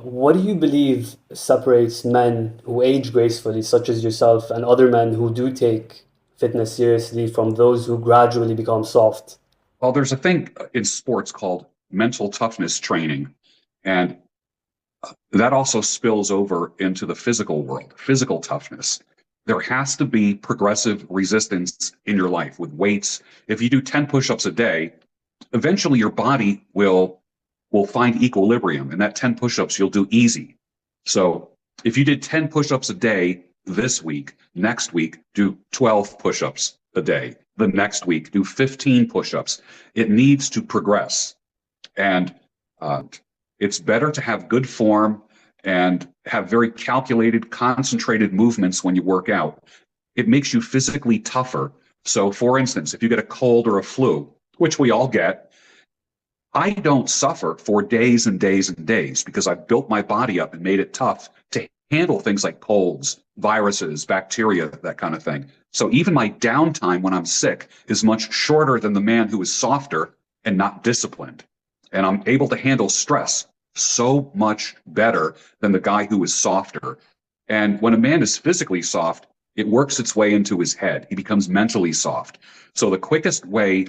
What do you believe separates men who age gracefully, such as yourself, and other men who do take fitness seriously from those who gradually become soft? Well, there's a thing in sports called mental toughness training, and that also spills over into the physical world, physical toughness. There has to be progressive resistance in your life with weights. If you do 10 push-ups a day, eventually your body will find equilibrium, and that 10 push-ups you'll do easy. So if you did 10 push-ups a day this week, next week do 12 push-ups a day. The next week do 15 push-ups. It needs to progress. And uh, it's better to have good form and have very calculated, concentrated movements when you work out. It makes you physically tougher. So, for instance, if you get a cold or a flu, which we all get, I don't suffer for days and days and days because I've built my body up and made it tough to handle things like colds, viruses, bacteria, that kind of thing. So even my downtime when I'm sick is much shorter than the man who is softer and not disciplined. And I'm able to handle stress so much better than the guy who is softer. And when a man is physically soft, it works its way into his head. He becomes mentally soft. So the quickest way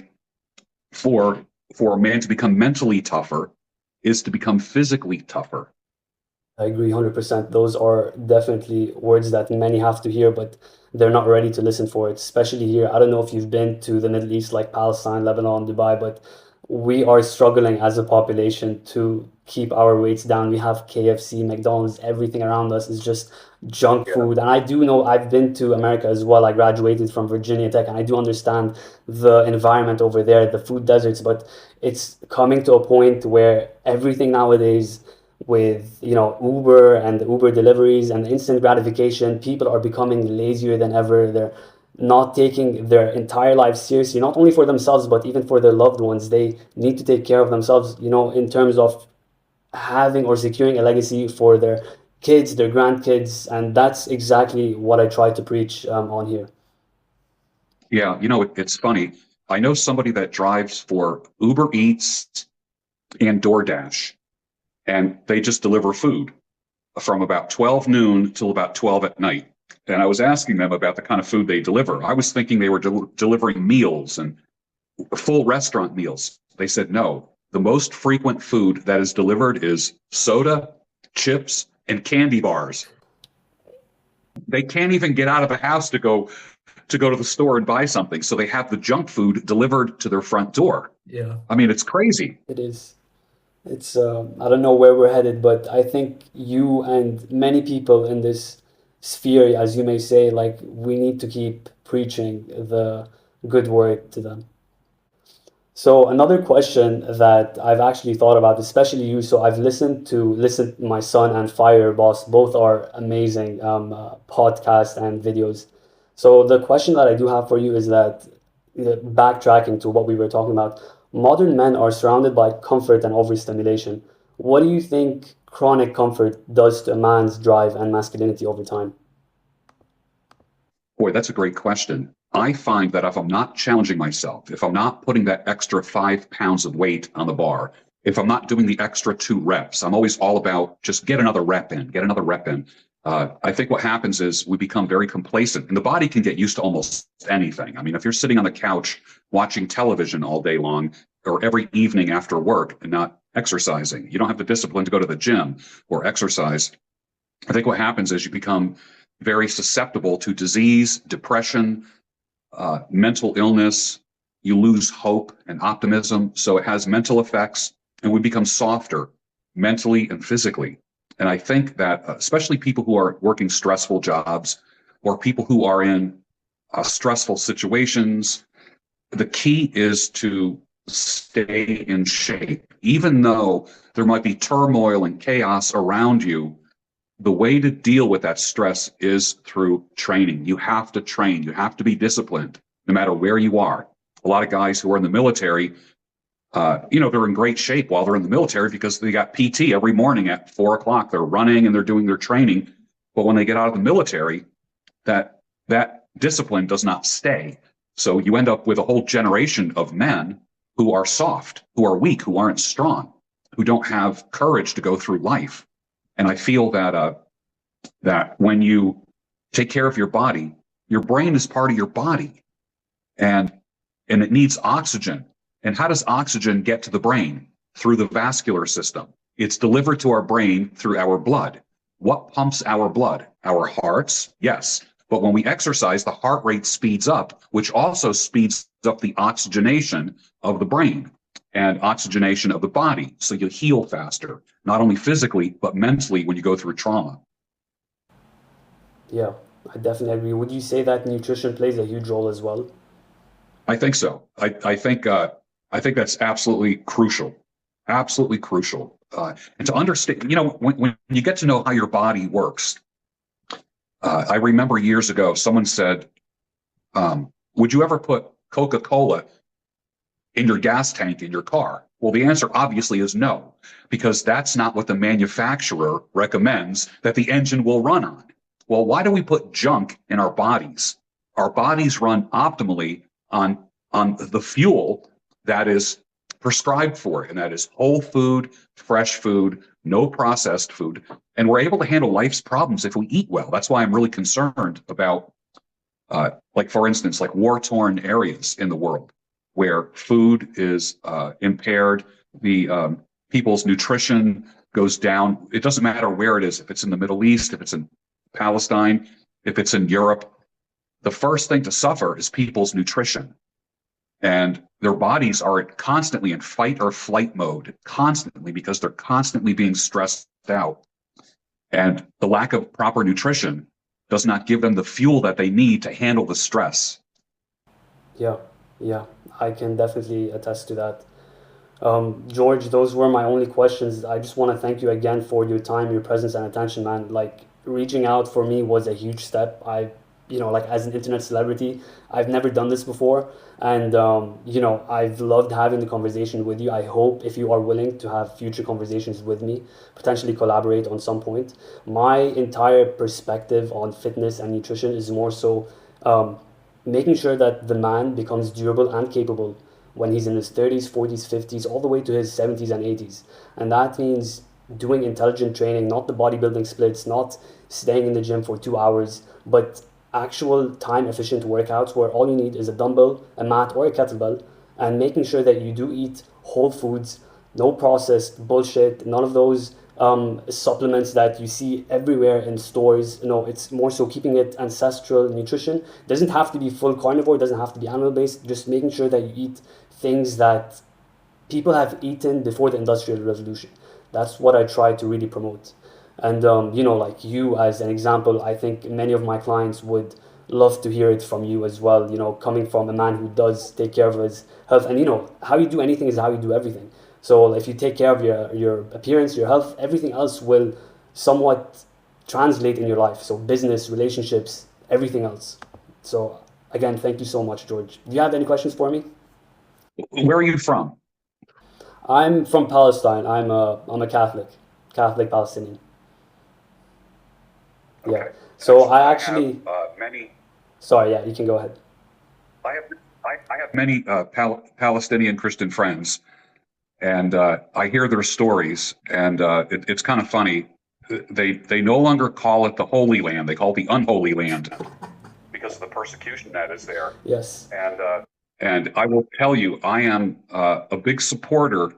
for for a man to become mentally tougher is to become physically tougher. I agree 100%. Those are definitely words that many have to hear, but they're not ready to listen for it, especially here. I don't know if you've been to the Middle East, like Palestine, Lebanon, Dubai, but we are struggling as a population to keep our weights down. We have KFC, McDonald's, everything around us is just junk Yeah. food. And I do know I've been to America as well. I graduated from Virginia Tech, and I do understand the environment over there, the food deserts, but it's coming to a point where everything nowadays with Uber and the Uber deliveries and instant gratification, people are becoming lazier than ever. They're not taking their entire life seriously, not only for themselves but even for their loved ones. They need to take care of themselves, in terms of having or securing a legacy for their kids, their grandkids, and that's exactly what I try to preach on here. Yeah, it's funny. I know somebody that drives for Uber Eats and DoorDash, and they just deliver food from about 12 noon till about 12 at night. And I was asking them about the kind of food they deliver. I was thinking they were delivering meals and full restaurant meals. They said no. The most frequent food that is delivered is soda, chips, and candy bars. They can't even get out of the house to go to the store and buy something. So they have the junk food delivered to their front door. Yeah, I mean, it's crazy. it is. It's I don't know where we're headed, but I think you and many people in this sphere, as you may say, like we need to keep preaching the good word to them. So another question that I've actually thought about, especially you, so I've listened to my son and Fire Boss, both are amazing podcasts and videos. So the question that I do have for you is that, backtracking to what we were talking about, modern men are surrounded by comfort and overstimulation. What do you think chronic comfort does to a man's drive and masculinity over time? Boy, that's a great question. I find that if I'm not challenging myself, if I'm not putting that extra 5 pounds of weight on the bar, if I'm not doing the extra 2 reps, I'm always all about just get another rep in, get another rep in. I think what happens is we become very complacent, and the body can get used to almost anything. I mean, if you're sitting on the couch watching television all day long or every evening after work and not exercising, you don't have the discipline to go to the gym or exercise. I think what happens is you become very susceptible to disease, depression, mental illness. You lose hope and optimism. So it has mental effects, and we become softer mentally and physically. And I think that especially people who are working stressful jobs or people who are in stressful situations, the key is to stay in shape. Even though there might be turmoil and chaos around you, the way to deal with that stress is through training. You have to train. You have to be disciplined no matter where you are. A lot of guys who are in the military, they're in great shape while they're in the military because they got PT every morning at 4 o'clock. They're running and they're doing their training. But when they get out of the military, that discipline does not stay. So you end up with a whole generation of men who are soft, who are weak, who aren't strong, who don't have courage to go through life. And I feel that when you take care of your body, your brain is part of your body, and it needs oxygen. And how does oxygen get to the brain? Through the vascular system. It's delivered to our brain through our blood. What pumps our blood? Our hearts, yes. But when we exercise, the heart rate speeds up, which also speeds up the oxygenation of the brain and oxygenation of the body. So you heal faster, not only physically, but mentally when you go through trauma. Yeah, I definitely agree. Would you say that nutrition plays a huge role as well? I think so. I think that's absolutely crucial, absolutely crucial. And to understand, when you get to know how your body works, I remember years ago someone said, "Would you ever put Coca-Cola in your gas tank in your car?" Well, the answer obviously is no, because that's not what the manufacturer recommends that the engine will run on. Well, why do we put junk in our bodies? Our bodies run optimally on the fuel that is prescribed for it, and that is whole food, fresh food, no processed food. And we're able to handle life's problems if we eat well. That's why I'm really concerned about, like, for instance, like war-torn areas in the world where food is impaired, the people's nutrition goes down. It doesn't matter where it is, if it's in the Middle East, if it's in Palestine, if it's in Europe. The first thing to suffer is people's nutrition. And their bodies are constantly in fight or flight mode, constantly, because they're constantly being stressed out. And the lack of proper nutrition does not give them the fuel that they need to handle the stress. Yeah, yeah, I can definitely attest to that. George, those were my only questions. I just want to thank you again for your time, your presence, and attention, man. Like, reaching out for me was a huge step. Like, as an internet celebrity, I've never done this before. And, I've loved having the conversation with you. I hope if you are willing to have future conversations with me, potentially collaborate on some point. My entire perspective on fitness and nutrition is more so um, making sure that the man becomes durable and capable when he's in his 30s, 40s, 50s, all the way to his 70s and 80s. And that means doing intelligent training, not the bodybuilding splits, not staying in the gym for 2 hours, but actual time efficient workouts where all you need is a dumbbell, a mat, or a kettlebell, and making sure that you do eat whole foods, no processed bullshit, none of those supplements that you see everywhere in stores. It's more so keeping it ancestral nutrition. Doesn't have to be full carnivore, doesn't have to be animal based, just making sure that you eat things that people have eaten before the industrial revolution. That's what I try to really promote. And like you as an example, I think many of my clients would love to hear it from you as well, coming from a man who does take care of his health. And how you do anything is how you do everything. So if you take care of your appearance, your health, everything else will somewhat translate in your life. So business, relationships, everything else. So again, thank you so much, George. Do you have any questions for me? Where are you from? I'm from Palestine. I'm a Catholic Palestinian. Yeah. Okay. So Excellent. I I have actually, many. sorry, yeah, you can go ahead. I have I have many Palestinian Christian friends, and I hear their stories, and it's kind of funny. They no longer call it the Holy Land; they call it the Unholy Land because of the persecution that is there. Yes. And I will tell you, I am a big supporter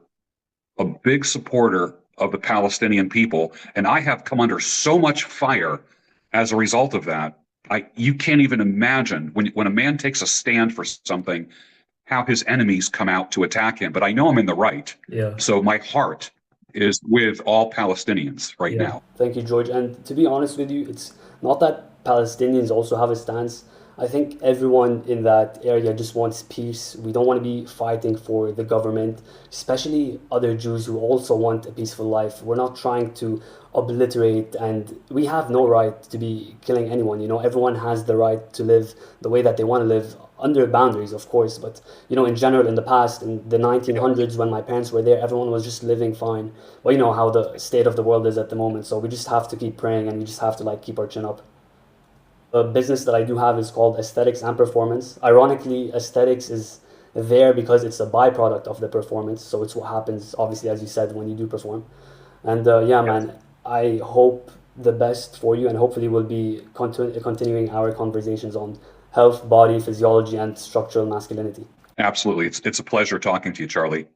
of the Palestinian people, and I have come under so much fire as a result of that. You can't even imagine when a man takes a stand for something, how his enemies come out to attack him. But I know I'm in the right, Yeah. so my heart is with all Palestinians right Yeah, now. thank you, George. And to be honest with you, it's not that Palestinians also have a stance. I think everyone in that area just wants peace. We don't want to be fighting for the government, especially other Jews who also want a peaceful life. We're not trying to obliterate, and we have no right to be killing anyone. Everyone has the right to live the way that they want to live under boundaries, of course. But, in general, in the past, in the 1900s, when my parents were there, everyone was just living fine. Well, you know how the state of the world is at the moment. So we just have to keep praying, and we just have to like keep our chin up. The business that I do have is called Aesthetics and Performance. Ironically, aesthetics is there because it's a byproduct of the performance. So it's what happens, obviously, as you said, when you do perform. And yeah, Yes. man. I hope the best for you, and hopefully we'll be continuing our conversations on health, body, physiology, and structural masculinity. Absolutely. It's a pleasure talking to you, Charlie.